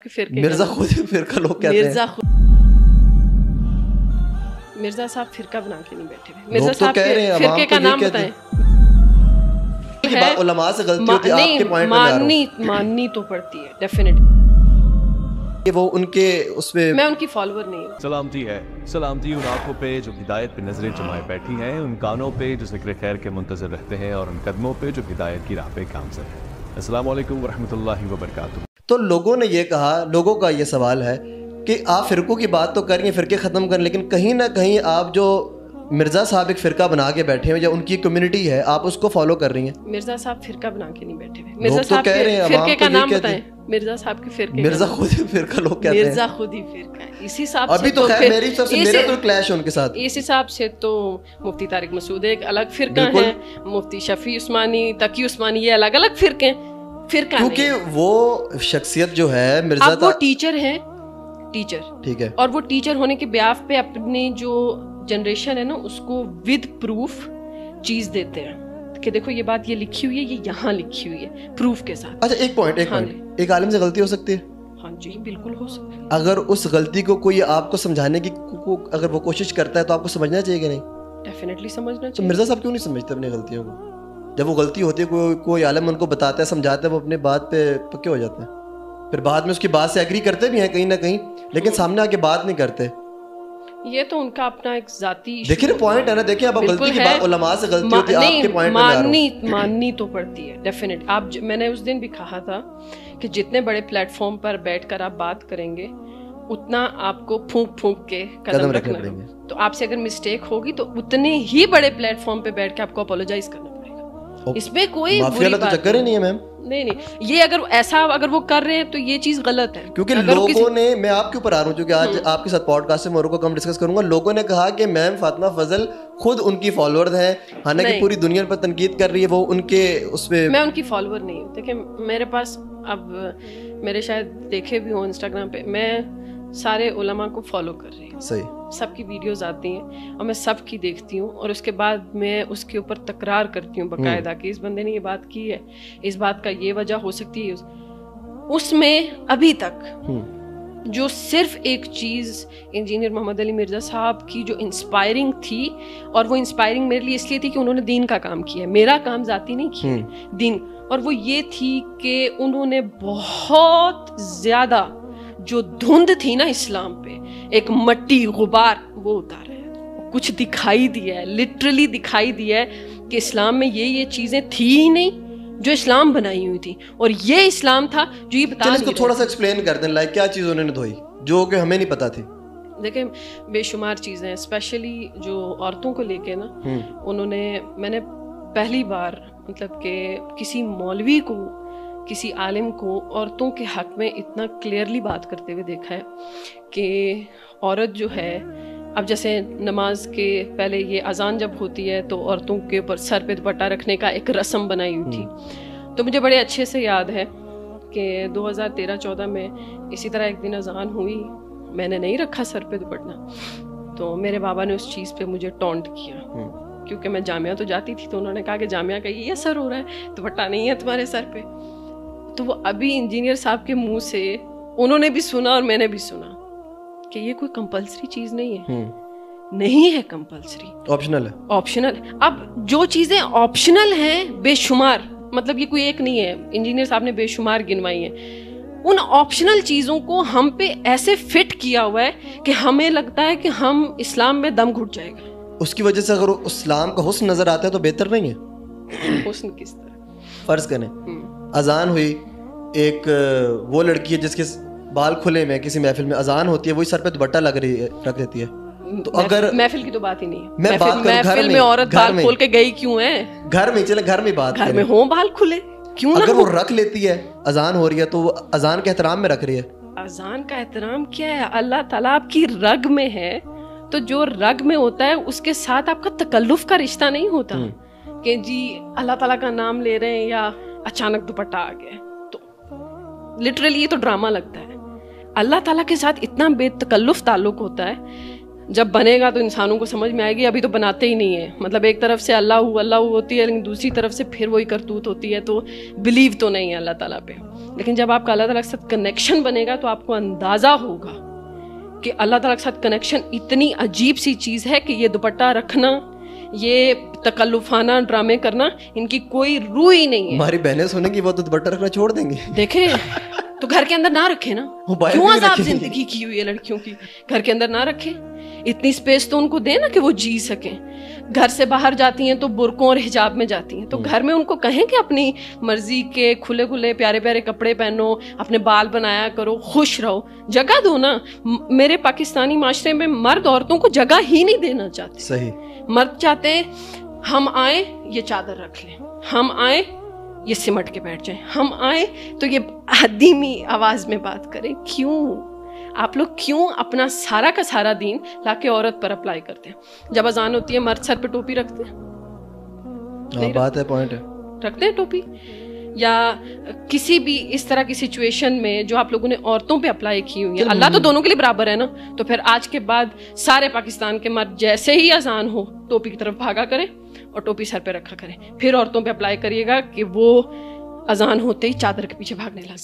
مرزا خود فرقہ لوگ کہتے ہیں، مرزا صاحب فرقہ بنا کے نہیں بیٹھے ہوئے. مرزا صاحب کے فرقے کا نام بتائیں. علماء سے غلطی ہوتی ہے، آپ کے پوائنٹ میں ماننی تو پڑتی ہے ڈیفینیٹلی. وہ ان کے اس پہ میں ان کی فالوور نہیں ہوں. سلامتی ہے، سلامتی ان آنکھوں پہ جو ہدایت پہ نظریں جمائے بیٹھی ہیں، ان کانوں پہ جو ذکر خیر کے منتظر رہتے ہیں، اور ان قدموں پہ جو ہدایت کی راہ پہ گامزن ہیں. السلام علیکم ورحمۃ اللہ وبرکاتہ. تو لوگوں نے یہ کہا، لوگوں کا یہ سوال ہے کہ آپ فرقوں کی بات تو کر رہی ہیں، فرقے ختم کریں، لیکن کہیں نہ کہیں آپ جو مرزا صاحب ایک فرقہ بنا کے بیٹھے ہیں یا ان کی کمیونٹی ہے، آپ اس کو فالو کر رہی ہیں. مرزا صاحب فرقہ بنا کے نہیں بیٹھے ہوئے. مرزا صاحب کے فرقے کا نام بتائیں. مرزا صاحب کے فرقے، مرزا خود ہی فرقہ لوگ کہتے ہیں. مرزا خود ہی فرقہ ہے. اسی حساب سے ابھی تو خیر میری طرف سے میرا تو کلیش ہے ان کے ساتھ. اس حساب سے تو مفتی طارق مسعود ایک الگ فرقہ ہے، مفتی شفیع عثمانی، تقی عثمانی، یہ الگ الگ فرقے ہیں. فرقہ کیونکہ وہ شخصیت جو ہے مرزا، اب وہ ٹیچر ہے، ٹیچر ٹھیک ہے، اور وہ ٹیچر ہونے کے بیاف پہ اپنی جو جنریشن ہے نا اس کو ود پروف چیز دیتے ہیں کہ دیکھو یہ بات یہ لکھی ہوئی ہے، یہ یہاں لکھی ہوئی ہے پروف کے ساتھ. اچھا ایک پوائنٹ، ایک عالم سے غلطی ہو سکتی ہے؟ ہاں جی بالکل ہو سکتی ہے. اگر اس غلطی کو کوئی آپ کو سمجھانے کی اگر وہ کوشش کرتا ہے تو آپ کو سمجھنا چاہیے کہ نہیں؟ ڈیفینیٹلی سمجھنا تو چاہیے. مرزا صاحب کیوں نہیں سمجھتے اپنی غلطیوں کو؟ جب وہ غلطی ہوتی ہے کوئی عالم ان کو بتاتا ہے، سمجھاتا ہے، وہ اپنے بات پہ پکے ہو جاتے ہیں، پھر بعد میں اس کی بات سے ایگری کرتے بھی ہیں کہیں نہ کہیں، لیکن سامنے آ کے بات نہیں کرتے. یہ تو ان کا اپنا ایک ذاتی دیکھیں پوائنٹ ہے نا، دیکھیں اب غلطی کی بات علماء سے غلطی ہوتی ہے، آپ کے پوائنٹ میں ماننی تو پڑتی ہے ڈیفینیٹ. آپ میں نے اس دن بھی کہا تھا کہ جتنے بڑے پلیٹ فارم پر بیٹھ کر آپ بات کریں گے اتنا آپ کو پھونک کے قدم رکھنا پڑے گا. تو آپ سے اگر مسٹیک ہوگی تو اتنے ہی بڑے پلیٹ فارم پہ بیٹھ کے آپ کو اپولوجائز کرنا پڑے گا. اس میں کوئی بری بات چکر ہی نہیں ہے میم. نہیں یہ اگر وہ کر رہے ہیں تو یہ چیز غلط ہے. کیونکہ لوگوں نے، میں آپ کے اوپر آ رہا ہوں کیونکہ آج آپ کے ساتھ پوڈ کاسٹ سے مورو کو کم ڈسکس کروں گا، لوگوں نے کہا کہ میم فاطمہ فضل خود ان کی فالوور ہیں، حالانکہ پوری دنیا پر تنقید کر رہی ہے وہ ان کے اس پہ. میں ان کی فالوور نہیں ہوں. دیکھیں میرے پاس اب میرے شاید دیکھے بھی ہوں انسٹاگرام پہ، میں سارے علماء کو فالو کر رہی ہوں. صحیح. سب کی ویڈیوز آتی ہیں اور میں سب کی دیکھتی ہوں، اور اس کے بعد میں اس کے اوپر تکرار کرتی ہوں باقاعدہ کہ اس بندے نے یہ بات کی ہے، اس بات کا یہ وجہ ہو سکتی ہے. اس میں ابھی تک جو صرف ایک چیز انجینئر محمد علی مرزا صاحب کی جو انسپائرنگ تھی، اور وہ انسپائرنگ میرے لیے اس لیے تھی کہ انہوں نے دین کا کام کیا ہے، میرا کام ذاتی نہیں کیا ہے، دین. اور وہ یہ تھی کہ انہوں نے بہت زیادہ جو دھند تھی نا اسلام پہ، ایک مٹی غبار، وہ اتارا ہے. کچھ دکھائی دیا ہے، لٹرلی دکھائی دیا ہے کہ اسلام میں یہ چیزیں تھی ہی نہیں جو اسلام بنائی ہوئی تھی، اور یہ اسلام تھا جو یہ بتا. اس کو تھوڑا سا ایکسپلین کر دیں، لائک کیا چیز انہوں نے دھوئی جو کہ ہمیں نہیں پتا تھی؟ دیکھیں بے شمار چیزیں، اسپیشلی جو عورتوں کو لے کے نا، میں نے پہلی بار مطلب کہ کسی مولوی کو، کسی عالم کو عورتوں کے حق میں اتنا کلیئرلی بات کرتے ہوئے دیکھا ہے کہ عورت جو ہے، اب جیسے نماز کے پہلے یہ اذان جب ہوتی ہے تو عورتوں کے اوپر سر پہ دوپٹہ رکھنے کا ایک رسم بنائی ہوئی تھی. تو مجھے بڑے اچھے سے یاد ہے کہ 2013-14 میں اسی طرح ایک دن اذان ہوئی، میں نے نہیں رکھا سر پہ دوپٹہ، تو میرے بابا نے اس چیز پہ مجھے ٹونٹ کیا، کیونکہ میں جامعہ تو جاتی تھی، تو انہوں نے کہا کہ جامعہ کا یہ اثر ہو رہا ہے، دوپٹہ نہیں ہے تمہارے سر پہ. تو وہ ابھی انجینئر صاحب کے منہ سے انہوں نے بھی سنا اور میں نے بھی سنا کہ یہ کوئی کمپلسری چیز نہیں ہے. نہیں ہے کمپلسری، آپشنل ہے. آپشنل. اب جو چیزیں آپشنل ہیں بے شمار، مطلب یہ کوئی ایک نہیں ہے، انجینئر صاحب نے بے شمار گنوائی ہیں. ان آپشنل چیزوں کو ہم پہ ایسے فٹ کیا ہوا ہے کہ ہمیں لگتا ہے کہ ہم اسلام میں دم گھٹ جائے گا. اس کی وجہ سے اگر اسلام کا حسن نظر آتا ہے تو بہتر نہیں ہے؟ حسن کس طرح؟ فرض کریں اذان ہوئی، ایک وہ لڑکی ہے جس کے بال کھلے میں کسی محفل میں اذان ہوتی ہے، وہی سر پہ دوپٹہ رکھ دیتی ہے، تو اگر محفل کی تو بات ہی نہیں ہے. میں بات کروں محفل میں عورت بال کھول کے گئی کیوں ہے؟ گھر میں چلے، گھر میں بات گھر میں ہوں بال کھلے کیوں نہ؟ اگر وہ رکھ لیتی ہے، اذان ہو رہی ہے تو وہ اذان کے احترام میں رکھ رہی ہے. اذان کا احترام کیا ہے؟ اللہ تعالیٰ آپ کی رگ میں ہے، تو جو رگ میں ہوتا ہے اس کے ساتھ آپ کا تکلف کا رشتہ نہیں ہوتا کہ جی اللہ تعالیٰ کا نام لے رہے ہیں یا اچانک دوپٹہ آ گیا. تو لٹرلی یہ تو ڈرامہ لگتا ہے. اللہ تعالیٰ کے ساتھ اتنا بے تکلف تعلق ہوتا ہے، جب بنے گا تو انسانوں کو سمجھ میں آئے گی. ابھی تو بناتے ہی نہیں ہے، مطلب ایک طرف سے اللہ ہوتی ہے لیکن دوسری طرف سے پھر وہی کرتوت ہوتی ہے، تو بلیو تو نہیں ہے اللہ تعالیٰ پہ. لیکن جب آپ کا اللہ تعالیٰ کے ساتھ کنیکشن بنے گا تو آپ کو اندازہ ہوگا کہ اللہ تعالیٰ کے ساتھ کنیکشن اتنی عجیب سی چیز ہے کہ یہ دوپٹہ رکھنا، یہ تکلفانہ ڈرامے کرنا، ان کی کوئی روح ہی نہیں ہے. ہماری بہنیں سنیں گی وہ تو دوپٹہ رکھنا چھوڑ دیں گے. دیکھیں تو گھر کے اندر نہ رکھے نا، کیوں عذاب زندگی کی ہوئی ہے لڑکیوں کی، گھر کے اندر نہ رکھے. اتنی اسپیس تو ان کو دیں نا کہ وہ جی سکیں. گھر سے باہر جاتی ہیں تو برقعوں اور حجاب میں جاتی ہیں، تو گھر میں ان کو کہیں کہ اپنی مرضی کے کھلے کھلے پیارے پیارے کپڑے پہنو، اپنے بال بنایا کرو، خوش رہو، جگہ دو نا. میرے پاکستانی معاشرے میں مرد عورتوں کو جگہ ہی نہیں دینا چاہتے. صحیح. مرد چاہتے ہیں ہم آئیں یہ چادر رکھ لیں، ہم آئیں یہ سمٹ کے بیٹھ جائیں، ہم آئیں تو یہ دھیمی آواز میں بات کریں. کیوں آپ لوگ کیوں اپنا سارا کا سارا دین لا کے عورت پر اپلائی کرتے ہیں؟ جب اذان ہوتی ہے مرد سر پہ ٹوپی رکھتے ہیں؟ بات ہے، پوائنٹ ہے. رکھتے ہیں ٹوپی؟ یا کسی بھی اس طرح کی سچویشن میں جو آپ لوگوں نے عورتوں پہ اپلائی کی ہوئی ہے، اللہ تو دونوں کے لیے برابر ہے نا، تو پھر آج کے بعد سارے پاکستان کے مرد جیسے ہی اذان ہو ٹوپی کی طرف بھاگا کریں اور ٹوپی سر پہ رکھا کریں. پھر عورتوں پہ اپلائی کریے گا کہ وہ اذان ہوتے ہی چادر کے پیچھے بھاگنے لگے.